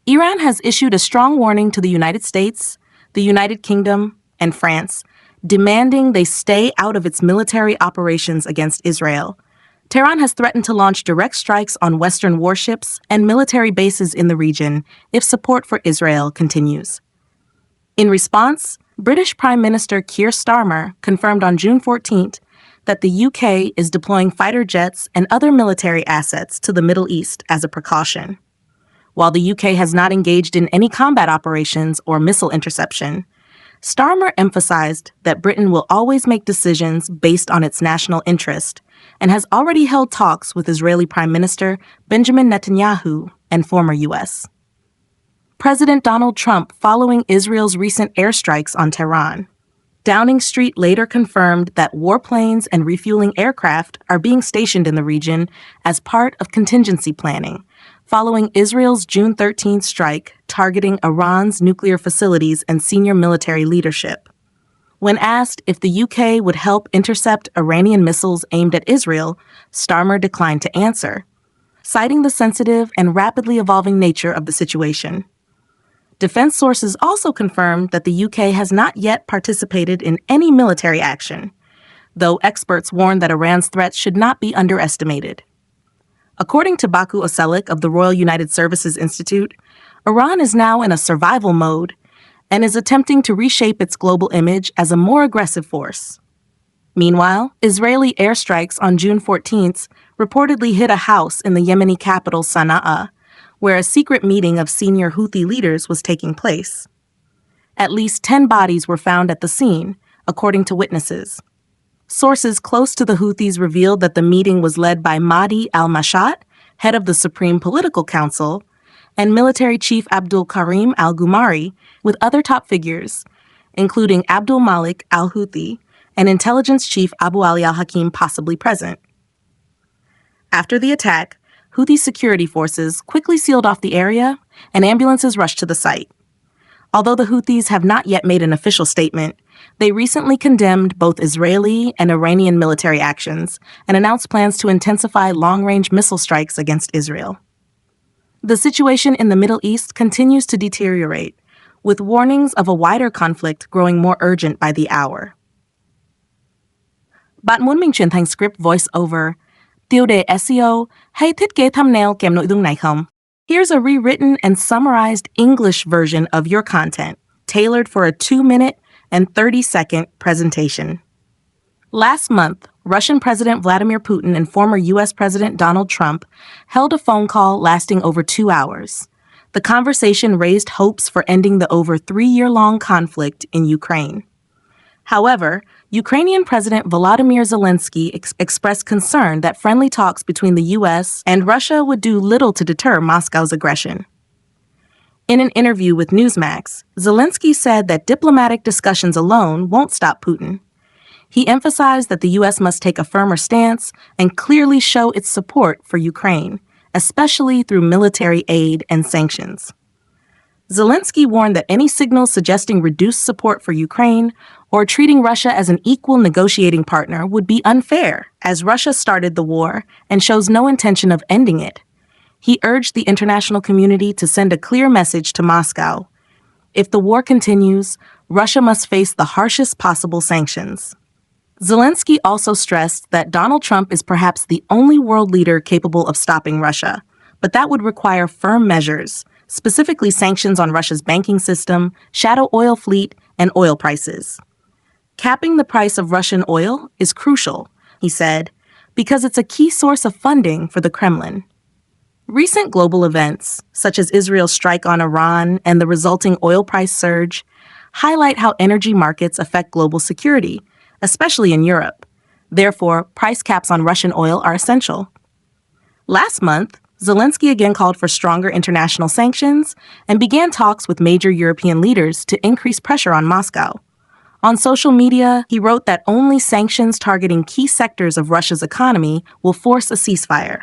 Iran has issued a strong warning to the United States, the United Kingdom, and France, demanding they stay out of its military operations against Israel. Tehran has threatened to launch direct strikes on Western warships and military bases in the region if support for Israel continues. In response, British Prime Minister Keir Starmer confirmed on June 14th that the UK is deploying fighter jets and other military assets to the Middle East as a precaution. While the UK has not engaged in any combat operations or missile interception, Starmer emphasized that Britain will always make decisions based on its national interest and has already held talks with Israeli Prime Minister Benjamin Netanyahu and former U.S. President Donald Trump following Israel's recent airstrikes on Tehran. Downing Street later confirmed that warplanes and refueling aircraft are being stationed in the region as part of contingency planning, following Israel's June 13th strike targeting Iran's nuclear facilities and senior military leadership. When asked if the UK would help intercept Iranian missiles aimed at Israel, Starmer declined to answer, citing the sensitive and rapidly evolving nature of the situation. Defense sources also confirmed that the UK has not yet participated in any military action, though experts warn that Iran's threats should not be underestimated. According to Baku Oselik of the Royal United Services Institute, Iran is now in a survival mode and is attempting to reshape its global image as a more aggressive force. Meanwhile, Israeli airstrikes on June 14th reportedly hit a house in the Yemeni capital Sana'a, where a secret meeting of senior Houthi leaders was taking place. At least 10 bodies were found at the scene, according to witnesses. Sources close to the Houthis revealed that the meeting was led by Mahdi al-Mashat, head of the Supreme Political Council, and military chief Abdul Karim al-Gumari, with other top figures, including Abdul Malik al-Houthi and intelligence chief Abu Ali al-Hakim possibly present. After the attack, Houthi security forces quickly sealed off the area, and ambulances rushed to the site. Although the Houthis have not yet made an official statement, they recently condemned both Israeli and Iranian military actions and announced plans to intensify long-range missile strikes against Israel. The situation in the Middle East continues to deteriorate, with warnings of a wider conflict growing more urgent by the hour. Bạn muốn mình chuyển thành script voice-over, tiêu đề SEO hay thiết kế thumbnail kèm nội dung này không? Here's a rewritten and summarized English version of your content, tailored for a 2-minute and 30-second presentation. Last month, Russian President Vladimir Putin and former U.S. President Donald Trump held a phone call lasting over 2 hours. The conversation raised hopes for ending the over 3-year-long conflict in Ukraine. However, Ukrainian President Volodymyr Zelensky expressed concern that friendly talks between the U.S. and Russia would do little to deter Moscow's aggression. In an interview with Newsmax, Zelensky said that diplomatic discussions alone won't stop Putin. He emphasized that the U.S. must take a firmer stance and clearly show its support for Ukraine, especially through military aid and sanctions. Zelensky warned that any signals suggesting reduced support for Ukraine or treating Russia as an equal negotiating partner would be unfair, as Russia started the war and shows no intention of ending it. He urged the international community to send a clear message to Moscow. If the war continues, Russia must face the harshest possible sanctions. Zelensky also stressed that Donald Trump is perhaps the only world leader capable of stopping Russia, but that would require firm measures, specifically sanctions on Russia's banking system, shadow oil fleet, and oil prices. Capping the price of Russian oil is crucial, he said, because it's a key source of funding for the Kremlin. Recent global events, such as Israel's strike on Iran and the resulting oil price surge, highlight how energy markets affect global security, especially in Europe. Therefore, price caps on Russian oil are essential. Last month, Zelensky again called for stronger international sanctions and began talks with major European leaders to increase pressure on Moscow. On social media, he wrote that only sanctions targeting key sectors of Russia's economy will force a ceasefire.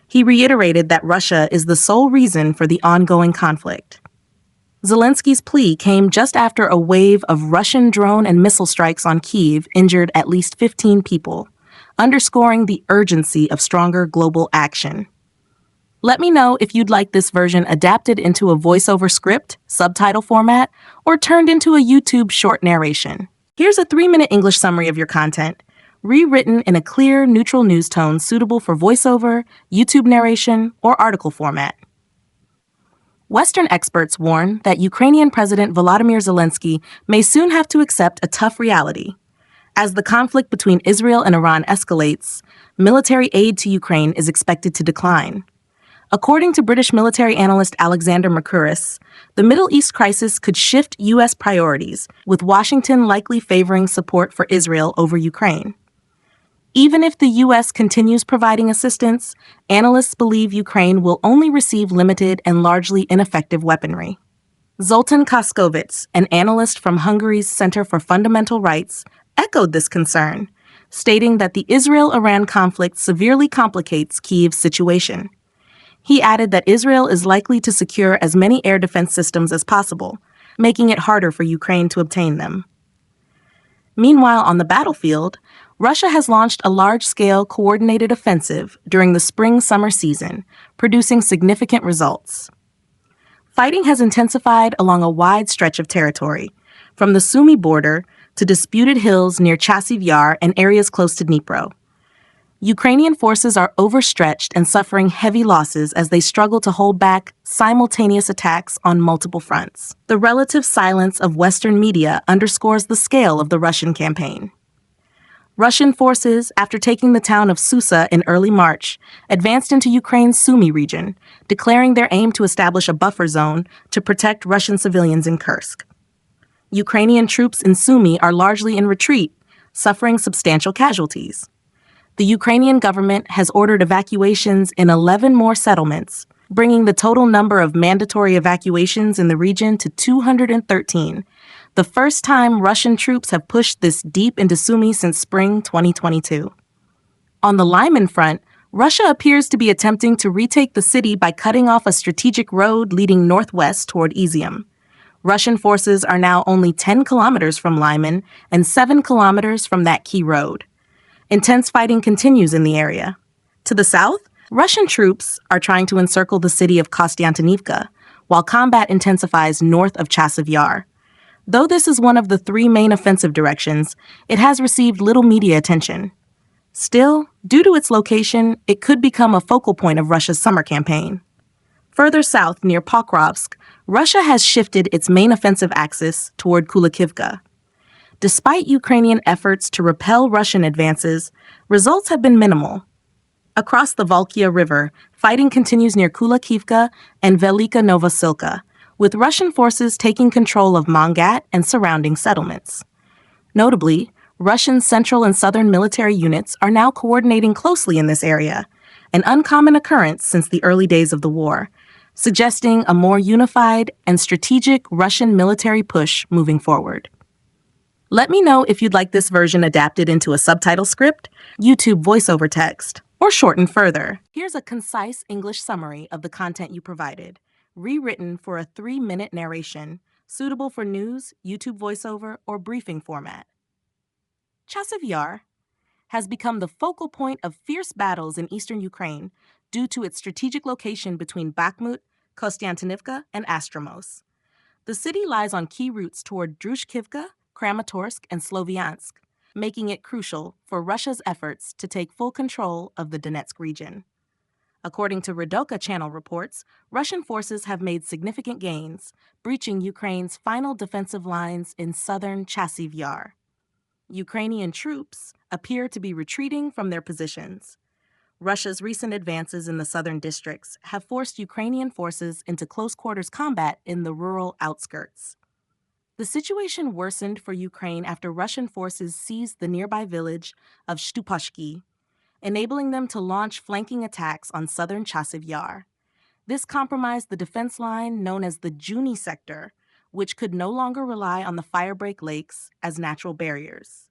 He reiterated that Russia is the sole reason for the ongoing conflict. Zelensky's plea came just after a wave of Russian drone and missile strikes on Kyiv injured at least 15 people, underscoring the urgency of stronger global action. Let me know if you'd like this version adapted into a voiceover script, subtitle format, or turned into a YouTube short narration. Here's a 3-minute English summary of your content, rewritten in a clear, neutral news tone suitable for voiceover, YouTube narration, or article format. Western experts warn that Ukrainian President Volodymyr Zelensky may soon have to accept a tough reality. As the conflict between Israel and Iran escalates, military aid to Ukraine is expected to decline. According to British military analyst Alexander Mercouris, the Middle East crisis could shift U.S. priorities, with Washington likely favoring support for Israel over Ukraine. Even if the U.S. continues providing assistance, analysts believe Ukraine will only receive limited and largely ineffective weaponry. Zoltan Kaskovits, an analyst from Hungary's Center for Fundamental Rights, echoed this concern, stating that the Israel-Iran conflict severely complicates Kyiv's situation. He added that Israel is likely to secure as many air defense systems as possible, making it harder for Ukraine to obtain them. Meanwhile, on the battlefield, Russia has launched a large-scale coordinated offensive during the spring-summer season, producing significant results. Fighting has intensified along a wide stretch of territory, from the Sumy border to disputed hills near Chasiv Yar and areas close to Dnipro. Ukrainian forces are overstretched and suffering heavy losses as they struggle to hold back simultaneous attacks on multiple fronts. The relative silence of Western media underscores the scale of the Russian campaign. Russian forces, after taking the town of Susa in early March, advanced into Ukraine's Sumy region, declaring their aim to establish a buffer zone to protect Russian civilians in Kursk. Ukrainian troops in Sumy are largely in retreat, suffering substantial casualties. The Ukrainian government has ordered evacuations in 11 more settlements, bringing the total number of mandatory evacuations in the region to 213, the first time Russian troops have pushed this deep into Sumy since spring 2022. On the Lyman front, Russia appears to be attempting to retake the city by cutting off a strategic road leading northwest toward Izium. Russian forces are now only 10 kilometers from Lyman and 7 kilometers from that key road. Intense fighting continues in the area. To the south, Russian troops are trying to encircle the city of Kostiantynivka, while combat intensifies north of Chasiv Yar. Though this is one of the 3 main offensive directions, it has received little media attention. Still, due to its location, it could become a focal point of Russia's summer campaign. Further south, near Pokrovsk, Russia has shifted its main offensive axis toward Kulakivka. Despite Ukrainian efforts to repel Russian advances, results have been minimal. Across the Volkhya River, fighting continues near Kulakivka and Velika Novosilka, with Russian forces taking control of Mangat and surrounding settlements. Notably, Russian central and southern military units are now coordinating closely in this area, an uncommon occurrence since the early days of the war, suggesting a more unified and strategic Russian military push moving forward. Let me know if you'd like this version adapted into a subtitle script, YouTube voiceover text, or shortened further. Here's a concise English summary of the content you provided, rewritten for a 3-minute narration, suitable for news, YouTube voiceover, or briefing format. Chasiv Yar has become the focal point of fierce battles in eastern Ukraine due to its strategic location between Bakhmut, Kostiantynivka, and Astromos. The city lies on key routes toward Drushkivka, Kramatorsk, and Sloviansk, making it crucial for Russia's efforts to take full control of the Donetsk region. According to Radoka Channel reports, Russian forces have made significant gains, breaching Ukraine's final defensive lines in southern Chasiv Yar. Ukrainian troops appear to be retreating from their positions. Russia's recent advances in the southern districts have forced Ukrainian forces into close-quarters combat in the rural outskirts. The situation worsened for Ukraine after Russian forces seized the nearby village of Stupashki, enabling them to launch flanking attacks on southern Chasiv Yar. This compromised the defense line known as the Juni sector, which could no longer rely on the firebreak lakes as natural barriers.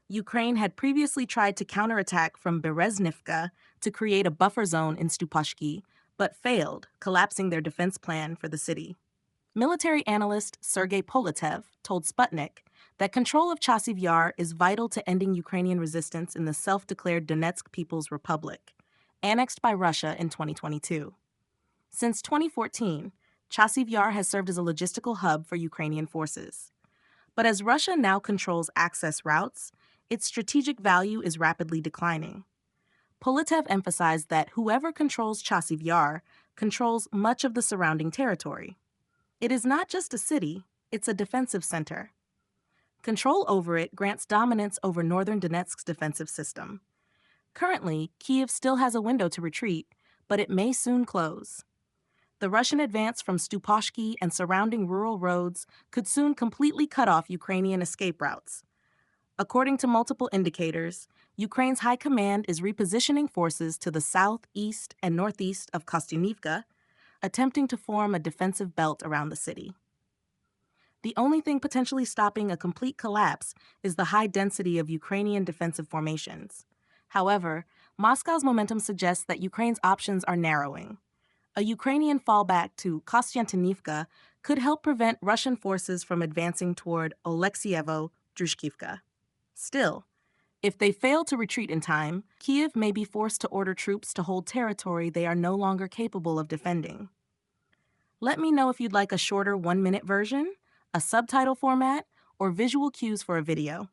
Ukraine had previously tried to counterattack from Bereznivka to create a buffer zone in Stupashki, but failed, collapsing their defense plan for the city. Military analyst Sergei Polilev told Sputnik that control of Chasiv Yar is vital to ending Ukrainian resistance in the self-declared Donetsk People's Republic, annexed by Russia in 2022. Since 2014, Chasiv Yar has served as a logistical hub for Ukrainian forces. But as Russia now controls access routes, its strategic value is rapidly declining. Politev emphasized that whoever controls Chasiv Yar controls much of the surrounding territory. It is not just a city, it's a defensive center. Control over it grants dominance over northern Donetsk's defensive system. Currently, Kyiv still has a window to retreat, but it may soon close. The Russian advance from Stuposhki and surrounding rural roads could soon completely cut off Ukrainian escape routes. According to multiple indicators, Ukraine's high command is repositioning forces to the south, east, and northeast of Kostyanivka, attempting to form a defensive belt around the city. The only thing potentially stopping a complete collapse is the high density of Ukrainian defensive formations. However, Moscow's momentum suggests that Ukraine's options are narrowing. A Ukrainian fallback to Kostyantynivka could help prevent Russian forces from advancing toward Oleksievo-Drushkivka. Still, if they fail to retreat in time, Kyiv may be forced to order troops to hold territory they are no longer capable of defending. Let me know if you'd like a shorter 1-minute version, a subtitle format, or visual cues for a video.